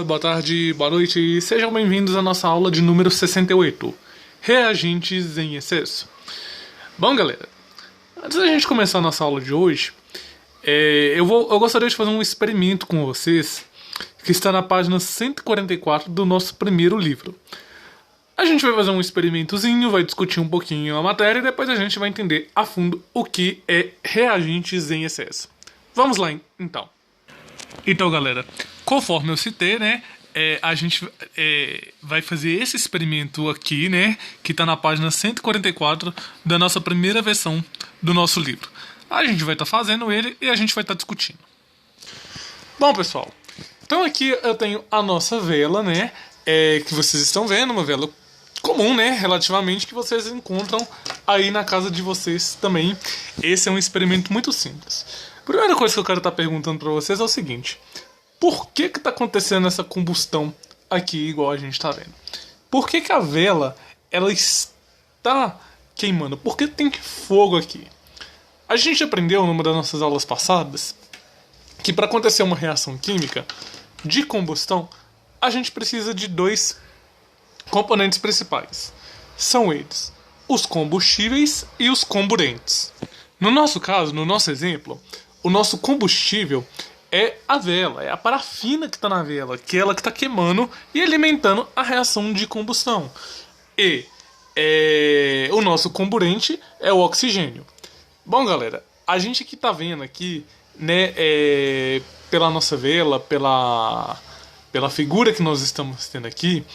Boa tarde, boa noite, sejam bem-vindos à nossa aula de número 68, Reagentes em excesso. Bom, galera, antes da gente começar a nossa aula de hoje, eu gostaria de fazer um experimento com vocês, que está na página 144 do nosso primeiro livro. A gente vai fazer um experimentozinho, vai discutir um pouquinho a matéria e depois a gente vai entender a fundo o que é reagentes em excesso. Vamos lá, então. Então, galera, conforme eu citei, né, a gente vai fazer esse experimento aqui, né, que está na página 144 da nossa primeira versão do nosso livro. A gente vai estar fazendo ele e a gente vai estar discutindo. Bom, pessoal, então aqui eu tenho a nossa vela, né, que vocês estão vendo, uma vela comum, né, relativamente, que vocês encontram aí na casa de vocês também. Esse é um experimento muito simples. A primeira coisa que eu quero estar perguntando para vocês é o seguinte: por que está acontecendo essa combustão aqui, igual a gente está vendo? Por que a vela ela está queimando? Por que tem fogo aqui? A gente aprendeu numa das nossas aulas passadas que para acontecer uma reação química de combustão, a gente precisa de dois componentes principais. São eles os combustíveis e os comburentes. No nosso caso, no nosso exemplo, o nosso combustível é a vela, é a parafina que está na vela, que é ela que está queimando e alimentando a reação de combustão. E o nosso comburente é o oxigênio. Bom, galera, a gente que está vendo aqui, né, pela nossa vela, pela figura que nós estamos tendo aqui,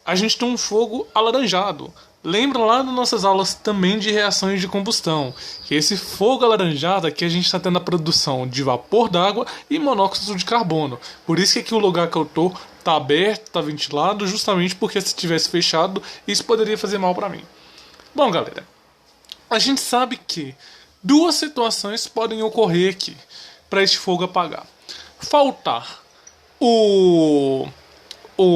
a gente tem um fogo alaranjado. Lembra lá das nossas aulas também de reações de combustão, que esse fogo alaranjado aqui a gente está tendo a produção de vapor d'água e monóxido de carbono. Por isso que aqui o lugar que eu tô tá aberto, tá ventilado, justamente porque se tivesse fechado isso poderia fazer mal para mim. Bom, galera, a gente sabe que duas situações podem ocorrer aqui para este fogo apagar: faltar o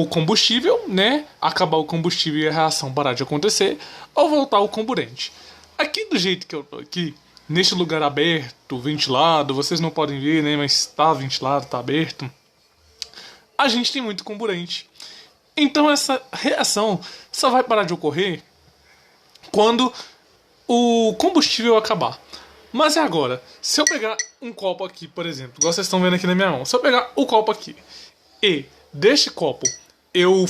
combustível, né? Acabar o combustível e a reação parar de acontecer, ou voltar o comburente. Aqui do jeito que eu tô aqui, neste lugar aberto, ventilado, vocês não podem ver, né? Mas está ventilado, está aberto. A gente tem muito comburente. Então essa reação só vai parar de ocorrer quando o combustível acabar. Mas e agora? Se eu pegar um copo aqui, por exemplo, igual vocês estão vendo aqui na minha mão, se eu pegar o copo aqui e deste copo eu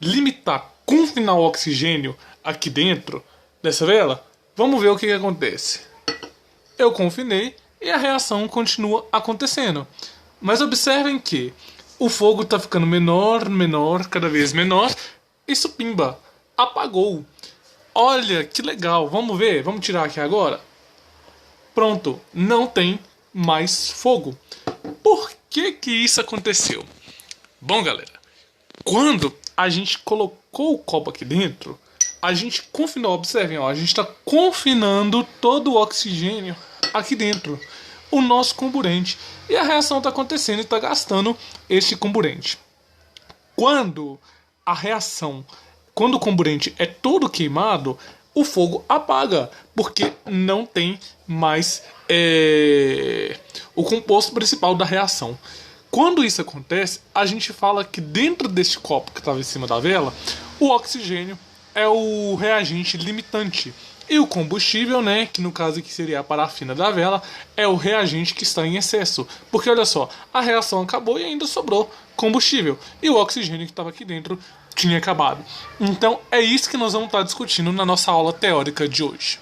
limitar, confinar o oxigênio aqui dentro dessa vela, vamos ver o que acontece. Eu confinei e a reação continua acontecendo. Mas observem que o fogo está ficando menor, cada vez menor. Isso pimba, apagou. Olha que legal, vamos ver, vamos tirar aqui agora. Pronto, não tem mais fogo. Por que isso aconteceu? Bom, galera, quando a gente colocou o copo aqui dentro, a gente confinou, observem, ó, a gente está confinando todo o oxigênio aqui dentro, o nosso comburente, e a reação está acontecendo e está gastando esse comburente. Quando o comburente é todo queimado, o fogo apaga, porque não tem mais o composto principal da reação. Quando isso acontece, a gente fala que dentro deste copo que estava em cima da vela, o oxigênio é o reagente limitante. E o combustível, né, que no caso aqui seria a parafina da vela, é o reagente que está em excesso. Porque olha só, a reação acabou e ainda sobrou combustível. E o oxigênio que estava aqui dentro tinha acabado. Então é isso que nós vamos estar discutindo na nossa aula teórica de hoje.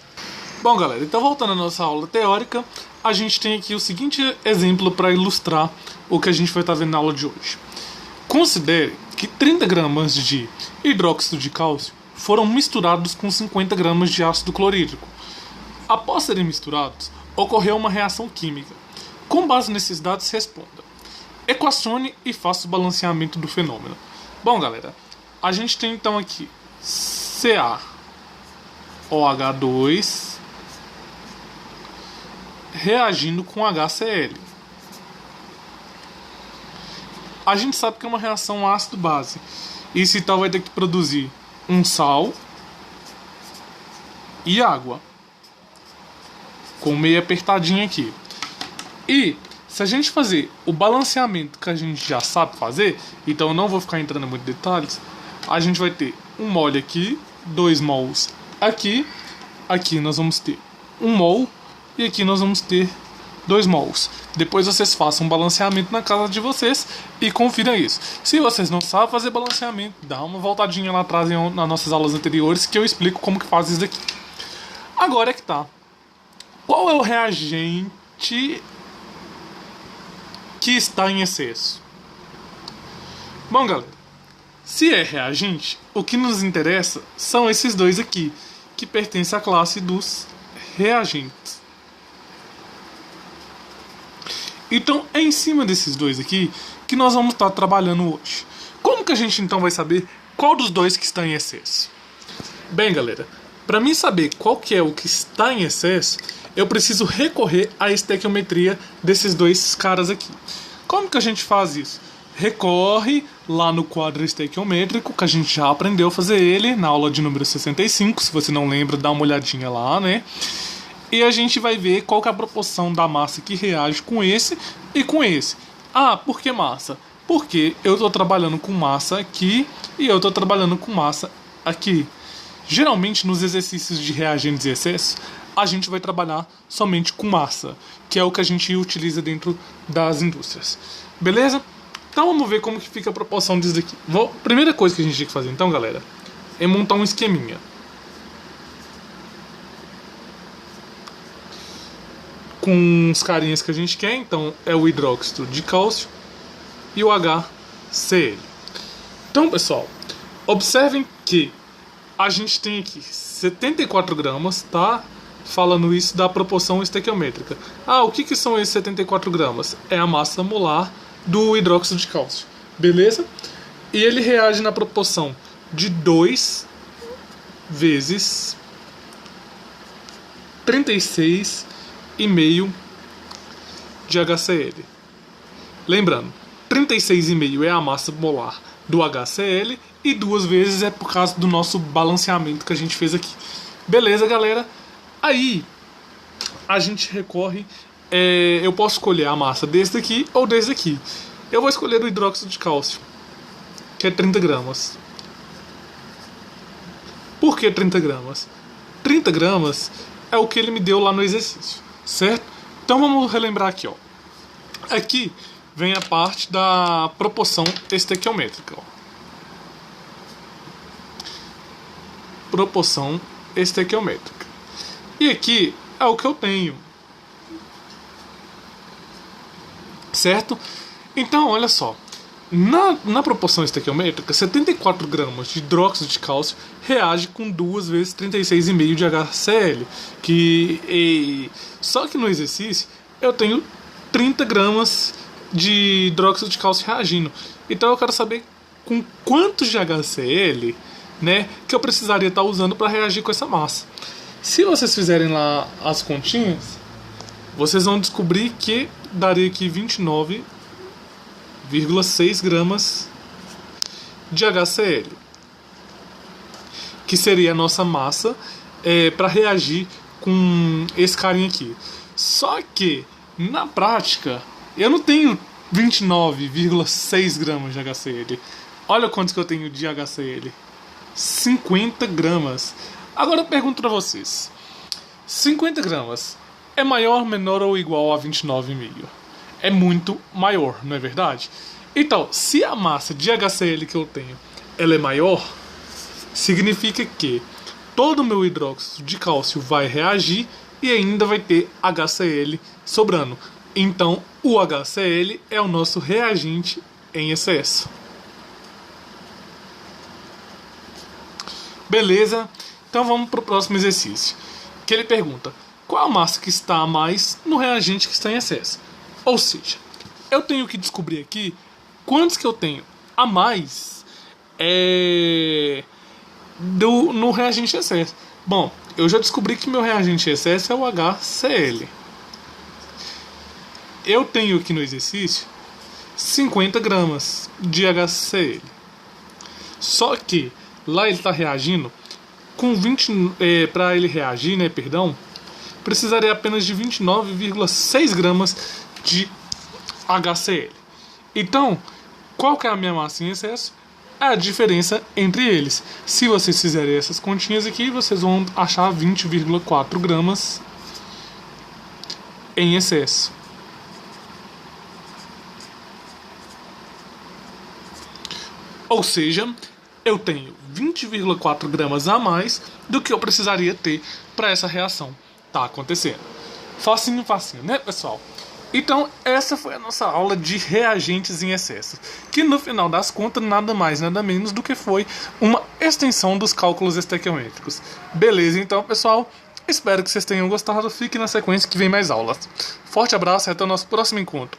Bom, galera, então voltando à nossa aula teórica, a gente tem aqui o seguinte exemplo para ilustrar o que a gente vai estar vendo na aula de hoje. Considere que 30 gramas de hidróxido de cálcio foram misturados com 50 gramas de ácido clorídrico. Após serem misturados, ocorreu uma reação química. Com base nesses dados, responda. Equacione e faça o balanceamento do fenômeno. Bom, galera, a gente tem então aqui CaOH2 reagindo com HCl. A gente sabe que é uma reação ácido-base. Isso então vai ter que produzir um sal e água. Com meio apertadinho aqui. E Se a gente fazer o balanceamento que a gente já sabe fazer, então eu não vou ficar entrando em muitos detalhes, a gente vai ter 1 mol aqui, 2 mols aqui, aqui nós vamos ter 1 mol e aqui nós vamos ter 2 mols. Depois vocês façam um balanceamento na casa de vocês e confiram isso. Se vocês não sabem fazer balanceamento, dá uma voltadinha lá atrás nas nossas aulas anteriores que eu explico como que faz isso daqui. Agora é que tá. Qual é o reagente que está em excesso? Bom, galera, se é reagente, o que nos interessa são esses dois aqui, que pertencem à classe dos reagentes. Então é em cima desses dois aqui que nós vamos estar trabalhando hoje. Como que a gente então vai saber qual dos dois que está em excesso? Bem, galera, para mim saber qual que é o que está em excesso, eu preciso recorrer à estequiometria desses dois caras aqui. Como que a gente faz isso? Recorre lá no quadro estequiométrico, que a gente já aprendeu a fazer ele na aula de número 65. Se você não lembra, dá uma olhadinha lá, né? E a gente vai ver qual que é a proporção da massa que reage com esse e com esse. Ah, por que massa? Porque eu estou trabalhando com massa aqui e eu estou trabalhando com massa aqui. Geralmente nos exercícios de reagentes e excessos, a gente vai trabalhar somente com massa, que é o que a gente utiliza dentro das indústrias. Beleza? Então vamos ver como que fica a proporção disso daqui. Primeira coisa que a gente tem que fazer então, galera, é montar um esqueminha. Com os carinhas que a gente quer, então é o hidróxido de cálcio e o HCl. Então, pessoal, observem que a gente tem aqui 74 gramas, tá? Falando isso da proporção estequiométrica. Ah, o que são esses 74 gramas? É a massa molar do hidróxido de cálcio, beleza? E ele reage na proporção de 2 vezes 36,5 de HCl. Lembrando, 36,5 é a massa molar do HCl e 2 vezes é por causa do nosso balanceamento que a gente fez aqui. Beleza, galera? Aí a gente recorre, eu posso escolher a massa desse daqui ou desse daqui. Eu vou escolher o hidróxido de cálcio, que é 30 gramas. Por que 30 gramas? 30 gramas é o que ele me deu lá no exercício, certo? Então vamos relembrar aqui, ó. Aqui vem a parte da proporção estequiométrica, ó. Proporção estequiométrica. E aqui é o que eu tenho, certo? Então, olha só. Na proporção estequiométrica, 74 gramas de hidróxido de cálcio reage com 2 vezes 36,5 de HCl. Só que no exercício eu tenho 30 gramas de hidróxido de cálcio reagindo. Então eu quero saber com quantos de HCl, né, que eu precisaria estar usando para reagir com essa massa. Se vocês fizerem lá as continhas, vocês vão descobrir que daria aqui 29,6 gramas de HCl, que seria a nossa massa para reagir com esse carinha aqui. Só que, na prática, eu não tenho 29,6 gramas de HCl. Olha quantos que eu tenho de HCl. 50 gramas. Agora eu pergunto para vocês. 50 gramas é maior, menor ou igual a 29,5? É muito maior, não é verdade? Então, se a massa de HCl que eu tenho ela é maior, significa que todo o meu hidróxido de cálcio vai reagir e ainda vai ter HCl sobrando. Então, o HCl é o nosso reagente em excesso. Beleza? Então vamos para o próximo exercício. Que ele pergunta: qual a massa que está a mais no reagente que está em excesso? Ou seja, eu tenho que descobrir aqui quantos que eu tenho a mais no reagente em excesso. Bom, eu já descobri que meu reagente em excesso é o HCl. Eu tenho aqui no exercício 50 gramas de HCl. Só que lá ele está reagindo com 20, para ele reagir, né, precisaria apenas de 29,6 gramas de HCl. Então, qual que é a minha massa em excesso? É a diferença entre eles. Se vocês fizerem essas continhas aqui, vocês vão achar 20,4 gramas em excesso. Ou seja, eu tenho 20,4 gramas a mais do que eu precisaria ter para essa reação tá acontecendo. Facinho, facinho, né, pessoal? Então, essa foi a nossa aula de reagentes em excesso, que no final das contas nada mais, nada menos do que foi uma extensão dos cálculos estequiométricos. Beleza, então, pessoal? Espero que vocês tenham gostado. Fique na sequência que vem mais aulas. Forte abraço e até o nosso próximo encontro.